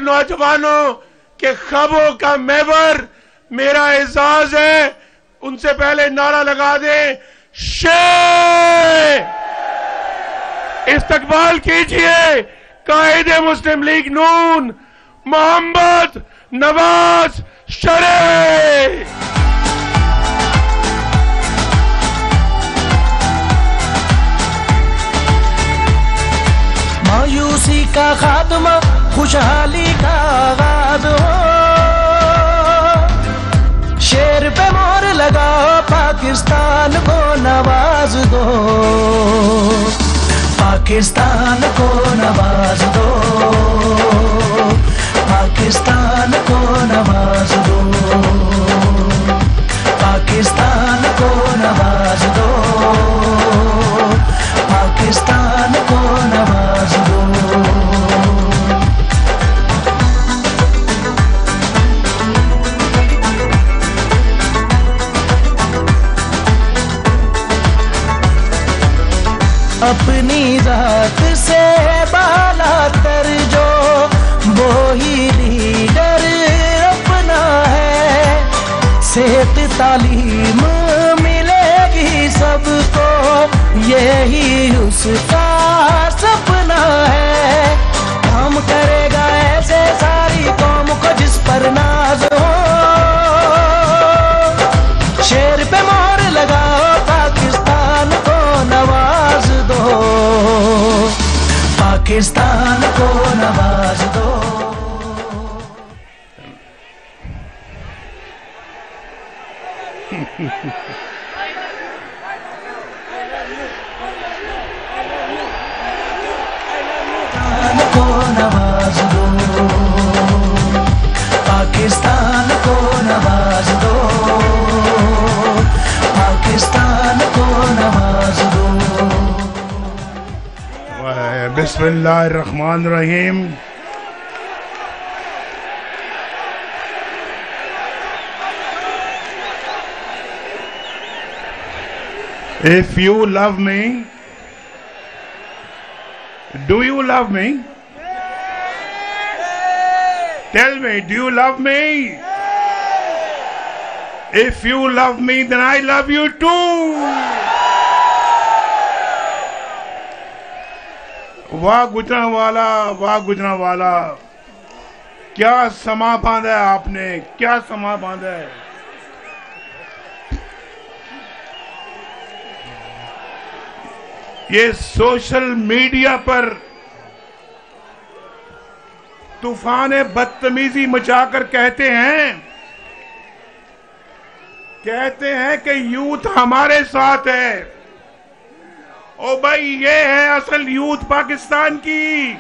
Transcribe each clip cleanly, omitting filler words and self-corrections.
नौजवानों के ख्वाबों का महवर मेरा एजाज है। उनसे पहले नारा लगा दें, शेर इस्तकबाल कीजिए कायदे मुस्लिम लीग नून मोहम्मद नवाज शरीफ। मायूसी का खात्मा खुशहाली का आगाज हो, शेर पे मोहर लगाओ, पाकिस्तान को नवाज दो, पाकिस्तान को नवाज दो, पाकिस्तान को नवाज दो, पाकिस्तान को नवाज दो, पाकिस्तान को नवाज दो। अपनी जात से बाला तर जो वो ही लीडर अपना है, सेहत तालीम मिलेगी सबको, यही उसका सपना है। काम करेगा ऐसे सारी कौम को जिस पर नाज हो, शेर पे मोहर लगाओ, पाकिस्तान को नवाज दो, पाकिस्तान को नवाज दो। पाकिस्तान को नवाज दो, पाकिस्तान को नवाज दो, पाकिस्तान को नवाज दो। बिस्मिल्लाहिर्रहमानिर्रहीम। If you love me, do you love me? Tell me, do you love me? If you love me, then I love you too. वाह गुजरांवाला, वाह गुजरांवाला, क्या समा बांधा है आपने, क्या समा बांधा है। ये सोशल मीडिया पर तूफान बदतमीजी मचाकर कहते हैं कि यूथ हमारे साथ है। ओ भाई, ये है असल यूथ पाकिस्तान की,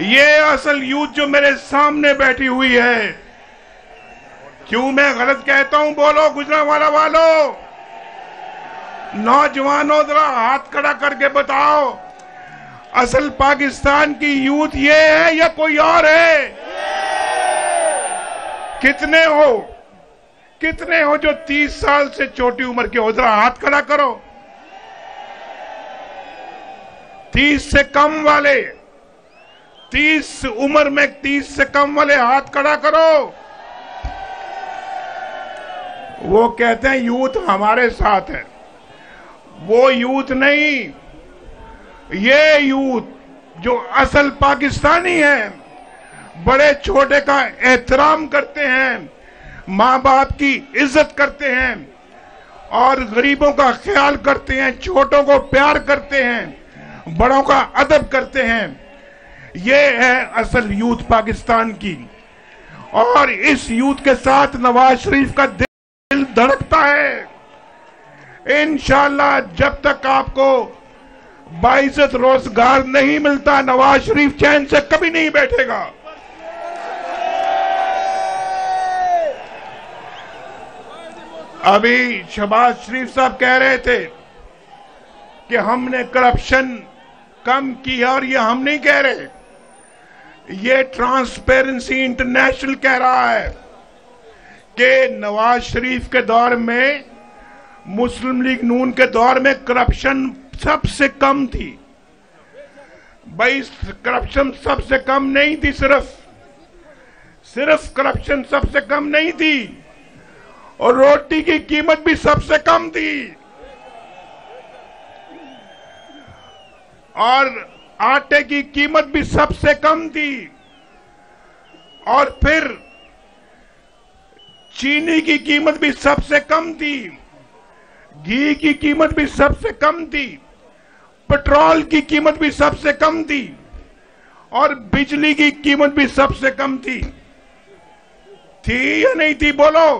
ये असल यूथ जो मेरे सामने बैठी हुई है। क्यों मैं गलत कहता हूं? बोलो गुजरांवाला वालों, नौजवानों, जरा हाथ खड़ा करके बताओ, असल पाकिस्तान की यूथ ये है या कोई और है? कितने हो जो 30 साल से छोटी उम्र के हो? जरा हाथ खड़ा करो। 30 से कम वाले, 30 उम्र में 30 से कम वाले हाथ खड़ा करो। वो कहते हैं यूथ हमारे साथ है। वो यूथ नहीं, ये यूथ जो असल पाकिस्तानी है, बड़े छोटे का एहतराम करते हैं, माँ बाप की इज्जत करते हैं और गरीबों का ख्याल करते हैं, छोटों को प्यार करते हैं, बड़ों का अदब करते हैं। ये है असल यूथ पाकिस्तान की। और इस यूथ के साथ नवाज शरीफ का दिल धड़कता है। इंशाअल्लाह जब तक आपको बाइज्जत रोजगार नहीं मिलता, नवाज शरीफ चैन से कभी नहीं बैठेगा। अभी शहबाज शरीफ साहब कह रहे थे कि हमने करप्शन कम की, और ये हम नहीं कह रहे, ये ट्रांसपेरेंसी इंटरनेशनल कह रहा है कि नवाज शरीफ के दौर में, मुस्लिम लीग नून के दौर में करप्शन सबसे कम थी। भाई करप्शन सबसे कम नहीं थी, सिर्फ करप्शन सबसे कम नहीं थी, और रोटी की कीमत भी सबसे कम थी, और आटे की कीमत भी सबसे कम थी, और फिर चीनी की कीमत भी सबसे कम थी, घी की कीमत भी सबसे कम थी, पेट्रोल की कीमत भी सबसे कम थी, और बिजली की कीमत भी सबसे कम थी या नहीं थी? बोलो,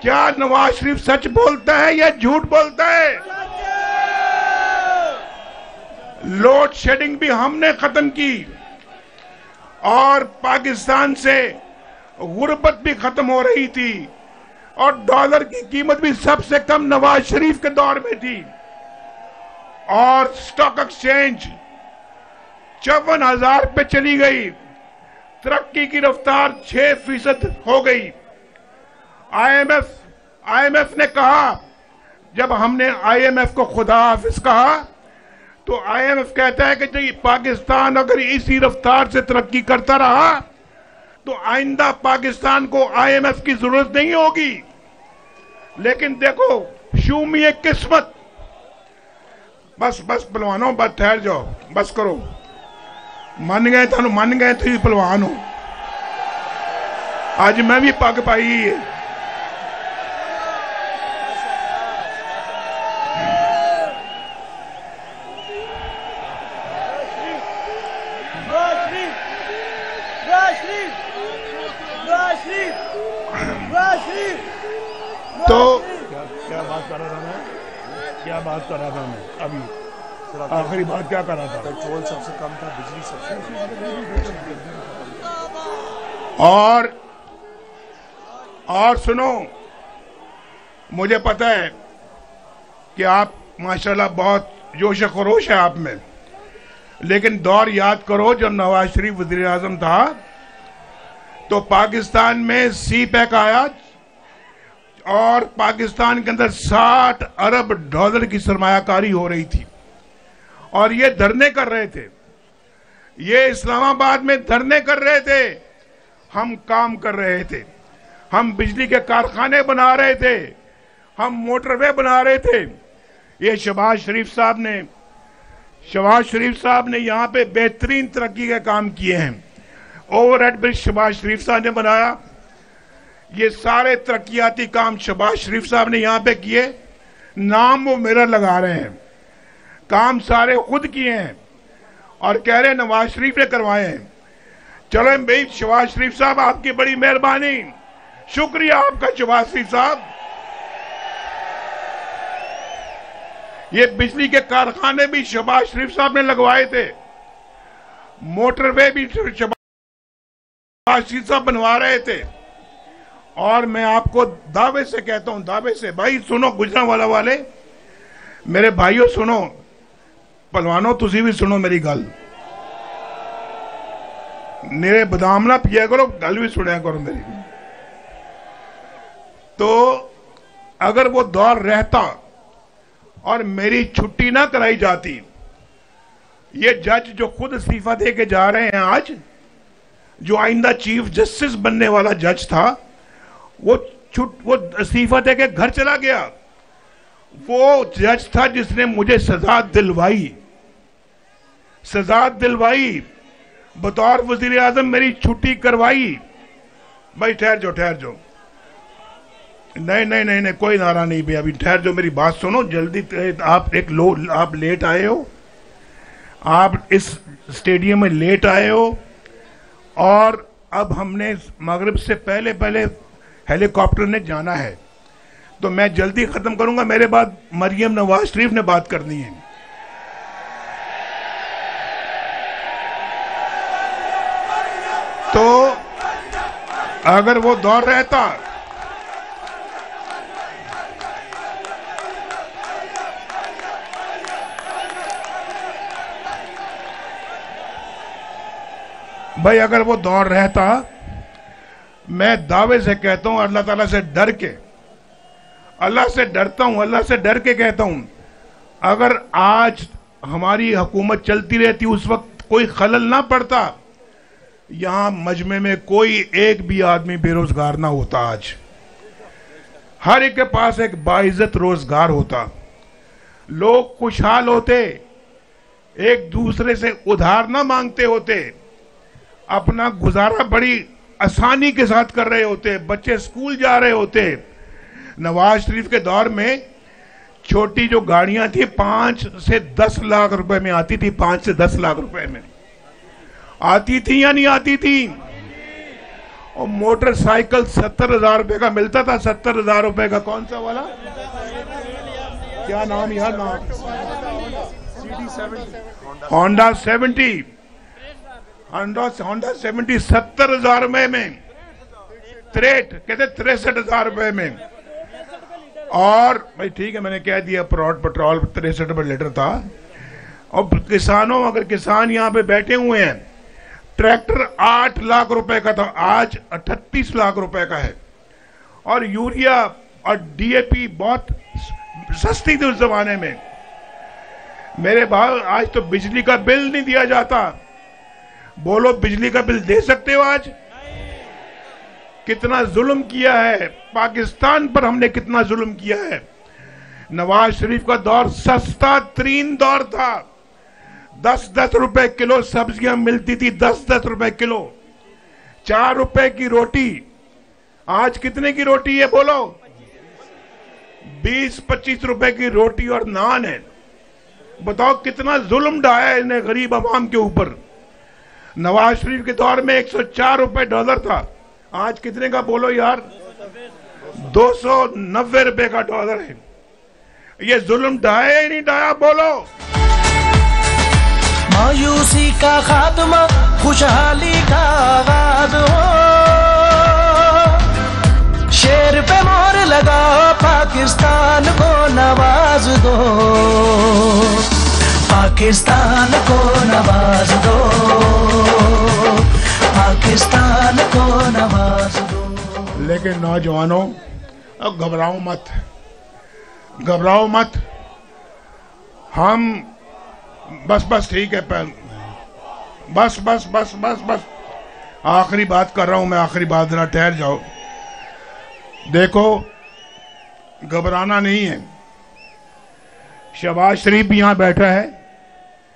क्या नवाज शरीफ सच बोलता है या झूठ बोलता है? लोड शेडिंग भी हमने खत्म की, और पाकिस्तान से गुर्बत भी खत्म हो रही थी, और डॉलर की कीमत भी सबसे कम नवाज शरीफ के दौर में थी, और स्टॉक एक्सचेंज 54,000 पे चली गई, तरक्की की रफ्तार 6% हो गई। आईएमएफ ने कहा, जब हमने आईएमएफ को खुदा हाफिज कहा, तो आईएमएफ कहता है कि पाकिस्तान अगर इसी रफ्तार से तरक्की करता रहा तो आइंदा पाकिस्तान को आईएमएफ की जरूरत नहीं होगी। लेकिन देखो, शूमी एक किस्मत। बस पहलवानों, बस ठहर जाओ, बस करो, मन गए तो ही पहलवान हो। आज मैं भी पग पाई है। तो क्या बात कर रहा था मैं अभी? आखिरी बात क्या कर रहा था? पेट्रोल सबसे कम था, बिजली सबसे और सुनो, मुझे पता है कि आप माशाल्लाह बहुत जोश खरोश है आप में, लेकिन दौर याद करो जब नवाज शरीफ वजीर आजम था तो पाकिस्तान में सी पैक आया, और पाकिस्तान के अंदर 60 अरब डॉलर की सरमायाकारी हो रही थी, और ये धरने कर रहे थे, ये इस्लामाबाद में धरने कर रहे थे, हम काम कर रहे थे, हम बिजली के कारखाने बना रहे थे, हम मोटरवे बना रहे थे। ये शहबाज शरीफ साहब ने यहाँ पे बेहतरीन तरक्की के काम किए हैं। ओवरहेड ब्रिज शहबाज शरीफ साहब ने बनाया, ये सारे तरक्याती काम शहबाज शरीफ साहब ने यहाँ पे किए, नाम वो मेरा लगा रहे हैं, काम सारे खुद किए हैं, और कह रहे नवाज शरीफ ने करवाए हैं। चलो भाई, शहबाज शरीफ साहब आपकी बड़ी मेहरबानी, शुक्रिया आपका शहबाज शरीफ साहब। ये बिजली के कारखाने भी शहबाज शरीफ साहब ने लगवाए थे, मोटरवे भी शहबाज शरीफ साहब बनवा रहे थे। और मैं आपको दावे से कहता हूं, दावे से, भाई सुनो, गुजरांवाला वाले मेरे भाइयों सुनो, पहलवानों तुसी भी सुनो मेरी गल, मेरे बदाम ना पिया करो, गल भी सुनिया करो मेरी। तो अगर वो दौर रहता और मेरी छुट्टी ना कराई जाती, ये जज जो खुद इस्तीफा दे के जा रहे हैं आज, जो आइंदा चीफ जस्टिस बनने वाला जज था, वो इस्तीफा दे के घर चला गया। वो जज था जिसने मुझे सजा दिलवाई, बतौर वजीर आजम मेरी छुट्टी करवाई। भाई ठहर जाओ, नहीं, कोई नारा नहीं भैया, अभी ठहर जाओ, मेरी बात सुनो जल्दी। आप लेट आए हो, आप इस स्टेडियम में लेट आए हो, और अब हमने मगरिब से पहले हेलीकॉप्टर ने जाना है, तो मैं जल्दी खत्म करूंगा, मेरे बाद मरियम नवाज शरीफ ने बात करनी है। तो अगर वो दौर रहता, भाई अगर वो दौर रहता, मैं दावे से कहता हूं, अल्लाह ताला से डर के, अल्लाह से डरता हूं, अल्लाह से डर के कहता हूं, अगर आज हमारी हुकूमत चलती रहती उस वक्त कोई खलल ना पड़ता, यहां मजमे में कोई एक भी आदमी बेरोजगार ना होता। आज हर एक के पास एक बाइज्जत रोजगार होता, लोग खुशहाल होते, एक दूसरे से उधार ना मांगते होते, अपना गुजारा बड़ी आसानी के साथ कर रहे होते, बच्चे स्कूल जा रहे होते। नवाज शरीफ के दौर में छोटी जो गाड़ियां थी 5 से 10 लाख रुपए में आती थी, 5 से 10 लाख रुपए में आती थी या नहीं आती थी? और मोटरसाइकिल 70,000 रुपए का मिलता था, 70,000 रुपए का। कौन सा वाला, क्या नाम यार, नाम होंडा 70, होंडा 70 70,000 रुपए में, कहते 63,000 रुपए में। और भाई ठीक है, मैंने कह दिया, पेट्रोल 63 रुपए लीटर था। और किसानों, अगर किसान यहाँ पे बैठे हुए हैं, ट्रैक्टर 8 लाख रुपए का था, आज 38 लाख रुपए का है। और यूरिया और डीएपी बहुत सस्ती थी उस जमाने में। मेरे भाई, आज तो बिजली का बिल नहीं दिया जाता। बोलो, बिजली का बिल दे सकते हो आज? कितना जुल्म किया है पाकिस्तान पर, हमने कितना जुल्म किया है। नवाज शरीफ का दौर सस्ता तरीन दौर था, 10-10 रुपए किलो सब्जियां मिलती थी, 10-10 रुपए किलो। 4 रुपए की रोटी, आज कितने की रोटी है बोलो? 20-25 रुपए की रोटी और नान है। बताओ कितना जुल्म ढाया है इन्हें गरीब आवाम के ऊपर। नवाज शरीफ के दौर में 104 रुपए डॉलर था, आज कितने का बोलो यार? 290 रुपए का डॉलर है। ये जुल्म ढाया ही नहीं ढाया बोलो? मायूसी का खात्मा, खुशहाली का आगाज हो, शेर पे मोहर लगाओ, पाकिस्तान को नवाज दो, पाकिस्तान को नवाज दो, पाकिस्तान को नवाज दो। लेकिन नौजवानों, अब घबराओ मत, घबराओ मत। हम बस ठीक है, बस आखिरी बात कर रहा हूं मैं, आखिरी बात, जरा ठहर जाओ। देखो, घबराना नहीं है। शहबाज शरीफ भी यहां बैठा है,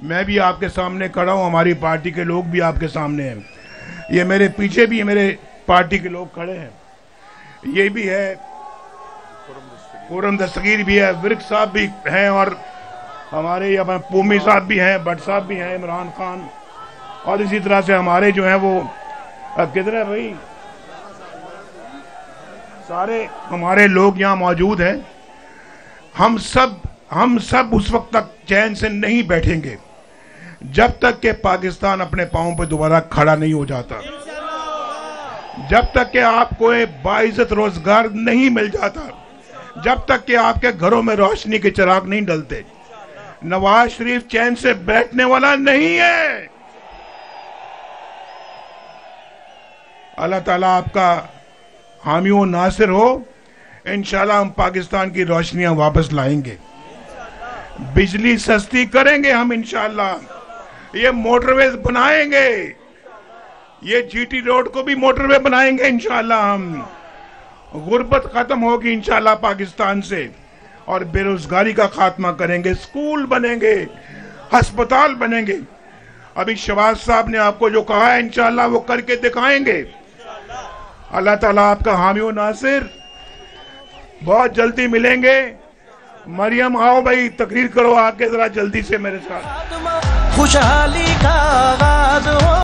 मैं भी आपके सामने खड़ा हूं, हमारी पार्टी के लोग भी आपके सामने हैं। ये मेरे पीछे भी मेरे पार्टी के लोग खड़े हैं, ये भी है, खुर्रम दस्तगीर भी है, विर्क साहब भी हैं, और हमारे यहाँ पूमी साहब भी हैं, भट्ट साहब भी हैं, इमरान खान, और इसी तरह से हमारे जो हैं वो किधर है भाई, सारे हमारे लोग यहाँ मौजूद हैं। हम सब उस वक्त तक चैन से नहीं बैठेंगे जब तक कि पाकिस्तान अपने पांवों पर दोबारा खड़ा नहीं हो जाता, जब तक कि आपको एक बाइज्जत रोजगार नहीं मिल जाता, जब तक कि आपके घरों में रोशनी के चिराग नहीं डलते। नवाज शरीफ चैन से बैठने वाला नहीं है। अल्लाह ताला आपका हामी व नासिर हो। इंशाल्लाह हम पाकिस्तान की रोशनियां वापस लाएंगे, बिजली सस्ती करेंगे हम इंशाल्लाह, ये मोटरवेज बनाएंगे, ये जीटी रोड को भी मोटरवे बनाएंगे इंशाल्लाह हम। गुर्बत खत्म होगी इंशाल्लाह पाकिस्तान से, और बेरोजगारी का खात्मा करेंगे, स्कूल बनेंगे, अस्पताल बनेंगे। अभी शहबाज साहब ने आपको जो कहा है इंशाल्लाह वो करके दिखाएंगे। अल्लाह ताला आपका हामी व नासिर। बहुत जल्दी मिलेंगे। मरियम आओ भाई, तकरीर करो आके जरा जल्दी से मेरे साथ। खुशहाली का आगाज हो।